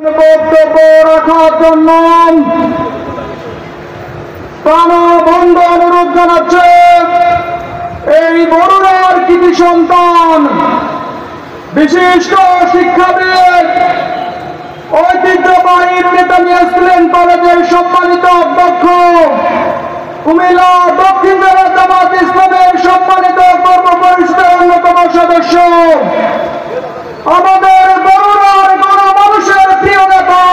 বক্তব্য রাখার জন্য প্রাণবন্ধ অনুরোধ জানাচ্ছে এই বরুণার কৃতি সন্তান, বিশিষ্ট শিক্ষাবিদ, ঐতিহ্যবাহী নেতানিয়া স্কুল কলেজের সম্মানিত অধ্যক্ষ, কুমিল্লা দক্ষিণ জেলা জামাত ইসলামের সম্মানিত কর্ম পরিষদের অন্যতম সদস্য, আমাদের বরুণার গণমানুষের প্রিয় নেতা,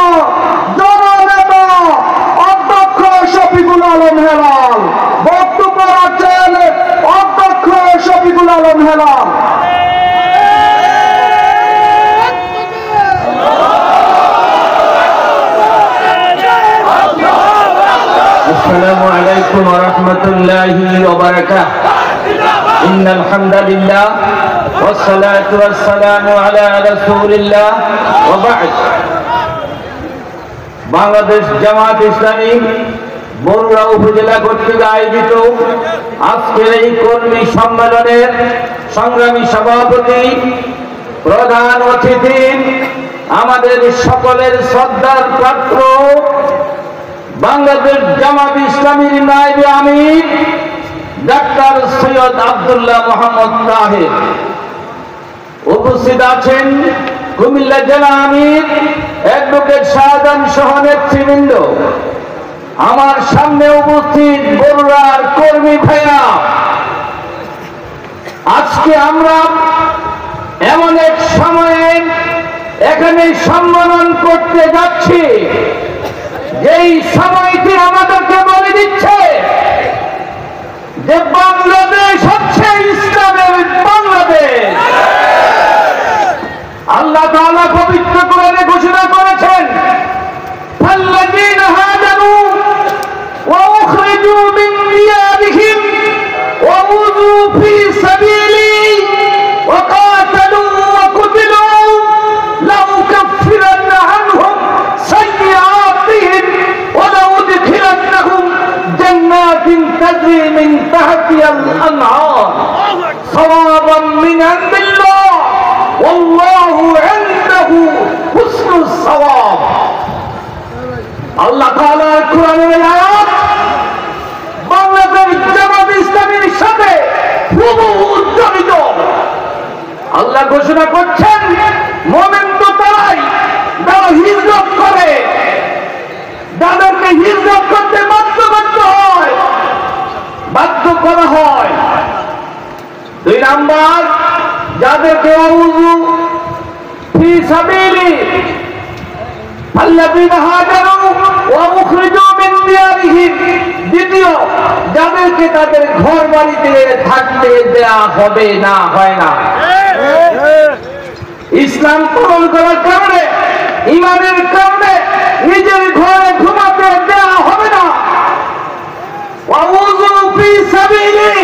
জননেতা অধ্যক্ষ শফিকুল আলম হেলাল বক্তব্য রাখছেন। অধ্যক্ষ শফিকুল আলম হেলাল। السلام عليكم ورحمة الله وبركاته. إن الحمد لله والصلاة والسلام على رسول الله وبعد. বাংলাদেশ জামাত ইসলামী বরুড়া উপজেলা কর্তৃক আয়োজিত আজকের এই কর্মী সম্মেলনের সংগ্রামী সভাপতি, প্রধান অতিথি, আমাদের সকলের শ্রদ্ধার পাত্র বাংলাদেশ জামাত ইসলামীর নায়েবে আমির ডাক্তার সৈয়দ আব্দুল্লাহ মোহাম্মদ তাহের, উপস্থিত আছেন কুমিল্লা জেলা আমির অ্যাডভোকেট শাহজাহান সহ নেতৃবৃন্দ, আমার সামনে উপস্থিত বরুড়ার কর্মী ভাইরা। আজকে আমরা এমন এক সময়ে এখানে সম্মেলন করতে যাচ্ছি যেই সময়টি আমাদেরকে বলে দিচ্ছে যে বাংলাদেশ হচ্ছে ইসলামের বাংলাদেশ। আল্লাহ তাআলা পবিত্র কোরআনে ঘোষণা করেছেন, ফাল্লাযীনা হাজারু ওয়া উখরিজু মিন দিয়ারিহিম ওয়া উযু ফি সাবিলি ওয়া কাতালু ওয়া কুতিলু লাউকাফিরান্না আনহুম সাইয়্যাতিহিম ওয়া লাউদখিলান্নাহুম জান্নাতিন তাজরি মিন তাহতিহাল আনহার সাওয়াবাম মিন ইনদিল্লাহ ওয়াল্লাহু ইনদাহু হুসনুস সাওয়াব। আল্লাহ তাআলার কোরআনের আয়াত বাংলাদেশ জামাত ইসলামীর সাথে হুবহু জড়িত। আল্লাহ ঘোষণা করছেন, মুমিন তো তারাই যারা হিজরত করে, যাদেরকে হিজরত করতে বাধ্য করা হয়। 2 নাম্বার, যাদেরকে উযু ফি সাবিলি আল্লাযীনা হাজারু ওয়া উখরিজু মিন দিয়ারিহিম, দ্বিতীয় যাদেরকে তাদের ঘর বাড়িতে থাকতে দেয়া হবে না, হয় না। ইসলাম পালন করার কারণে, ঈমানের কারণে নিজের ঘরে ঘুমাতে দেয়া হবে না। ওয়া উযু ফি সাবিলি,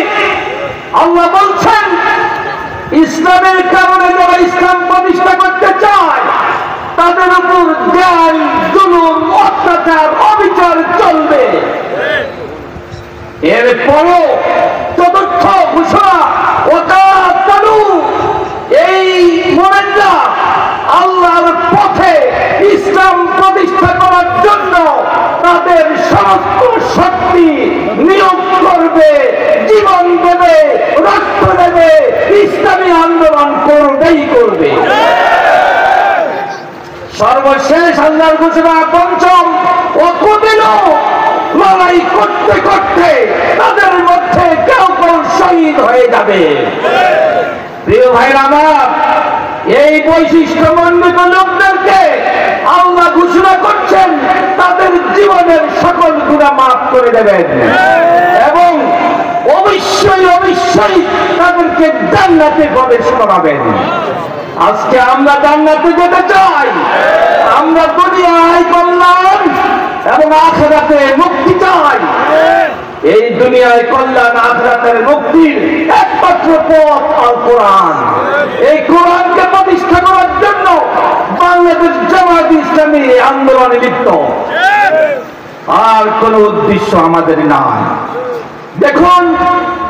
আল্লাহ বলছেন ইসলামের কারণে যারা ইসলাম প্রতিষ্ঠা করতে চায় তাদের উপর জেল, জুলুম, অত্যাচার, অবিচার চলবে। এরপরও চতুর্থ ঘোষণা, ওয়াকাতালু, এই মুমিনরা আল্লাহর পথে ইসলাম প্রতিষ্ঠা করার জন্য তাদের সমস্ত শক্তি নিয়োগ করবে, জীবন দেবে, রক্ত দেবে, ইসলামী আন্দোলন করবে। সর্বশেষ আল্লাহর ঘোষণা, পঞ্চম, ও কুতিলু, লড়াই করতে করতে তাদের মধ্যে কেউ শহীদ হয়ে যাবে। প্রিয় ভাইরা আমার, এই বৈশিষ্ট্যমণ্ডিত লোকদেরকে আল্লাহ ঘোষণা করছেন তাদের জীবনের সকল গুনাহ মাফ করে দেবেন এবং অবশ্যই তাদেরকে জান্নাতে প্রবেশ করাবেন। আজকে আমরা জান্নাতে যেতে চাই, আমরা দুনিয়ায় কল্যাণ এবং আখিরাতে মুক্তি চাই। এই দুনিয়ায় কল্যাণ, আখিরাতের মুক্তির একমাত্র পথ আল কোরআন। এই কোরআনকে প্রতিষ্ঠা করার জন্য বাংলাদেশ জামাত ইসলামী আন্দোলনে লিপ্ত, আর কোন উদ্দেশ্য আমাদের নাই। দেখুন,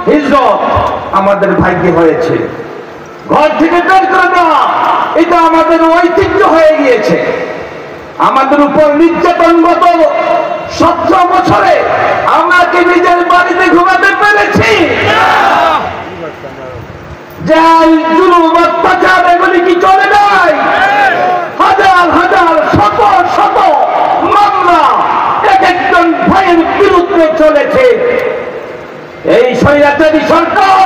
হিজরত আমাদের ভাগ্যে হয়েছে, ঘর থেকে বের করে দেওয়া এটা আমাদের ঐতিহ্য হয়ে গিয়েছে। আমাদের উপর নির্যাতন গত 17 বছরে আমরা কি নিজের বাড়িতে ঘুমাতে পেরেছি? যে জুলুম অত্যাচার এগুলি কি চলে নাই? হাজার হাজার শত শত মামলা এক একজন ভাইয়ের বিরুদ্ধে চলেছে। এই স্বৈরাচারী সরকার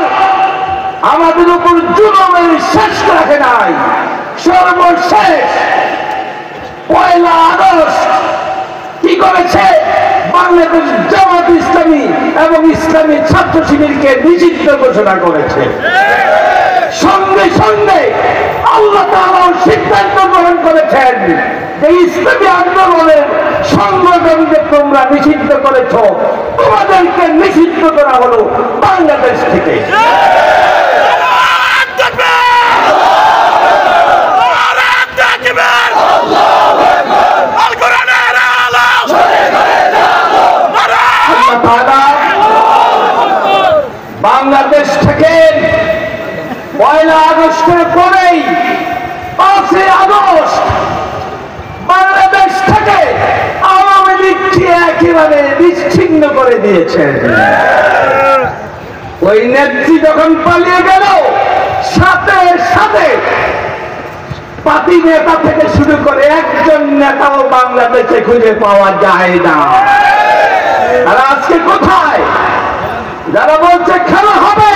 আমাদের উপর জুলুমের শেষ রাখে নাই। সর্বশেষ 1 আগস্ট কি করেছে? বাংলাদেশ জামাত ইসলামী এবং ইসলামী ছাত্র শিবিরকে নিষিদ্ধ ঘোষণা করেছে। সঙ্গে সঙ্গে আল্লাহ তাআলা সিদ্ধান্ত গ্রহণ করেছেন যে ইসলামী আন্দোলনের সংগঠনকে তোমরা নিষিদ্ধ করেছ, তোমাদেরকে নিষিদ্ধ করা হলো বাংলাদেশ থেকে। বাংলাদেশ থেকে 1 আগস্টের পরেই 5 আগস্ট বাংলাদেশ থেকে আওয়ামী লীগকে একেবারে বিচ্ছিন্ন করে দিয়েছেন। ওই নেত্রী যখন পালিয়ে গেল, সাথে সাথে পার্টি নেতা থেকে শুরু করে একজন নেতাও বাংলাদেশে খুঁজে পাওয়া যায় না। আর আজকে কোথায়? যারা বলছে খেলা হবে,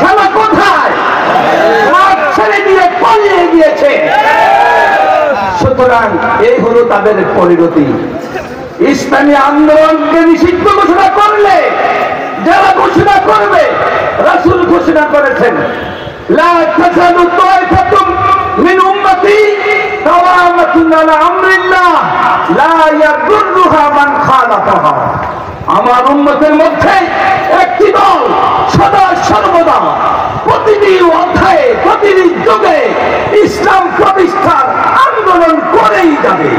খেলা কোথায়? মাঠ ছেড়ে দিয়ে পালিয়ে গিয়েছে। সুতরাং এই হলো তাদের পরিণতি। ইসলামী আন্দোলনকে নিষিদ্ধ ঘোষণা করলে যারা ঘোষণা করবে, রাসূল ঘোষণা করেছেন, লা তাযালু তায়ফাতুম মিন উম্মতি কাওয়ামাতুন আলা আমরিল্লাহ লা ইয়াদুররুহা মান খালাফাহা। আমার উম্মতের মধ্যে একটি দল সদা সর্বদা প্রতিটি অধ্যায়ে প্রতিটি যুগে ইসলাম প্রতিষ্ঠার আন্দোলন করেই যাবে।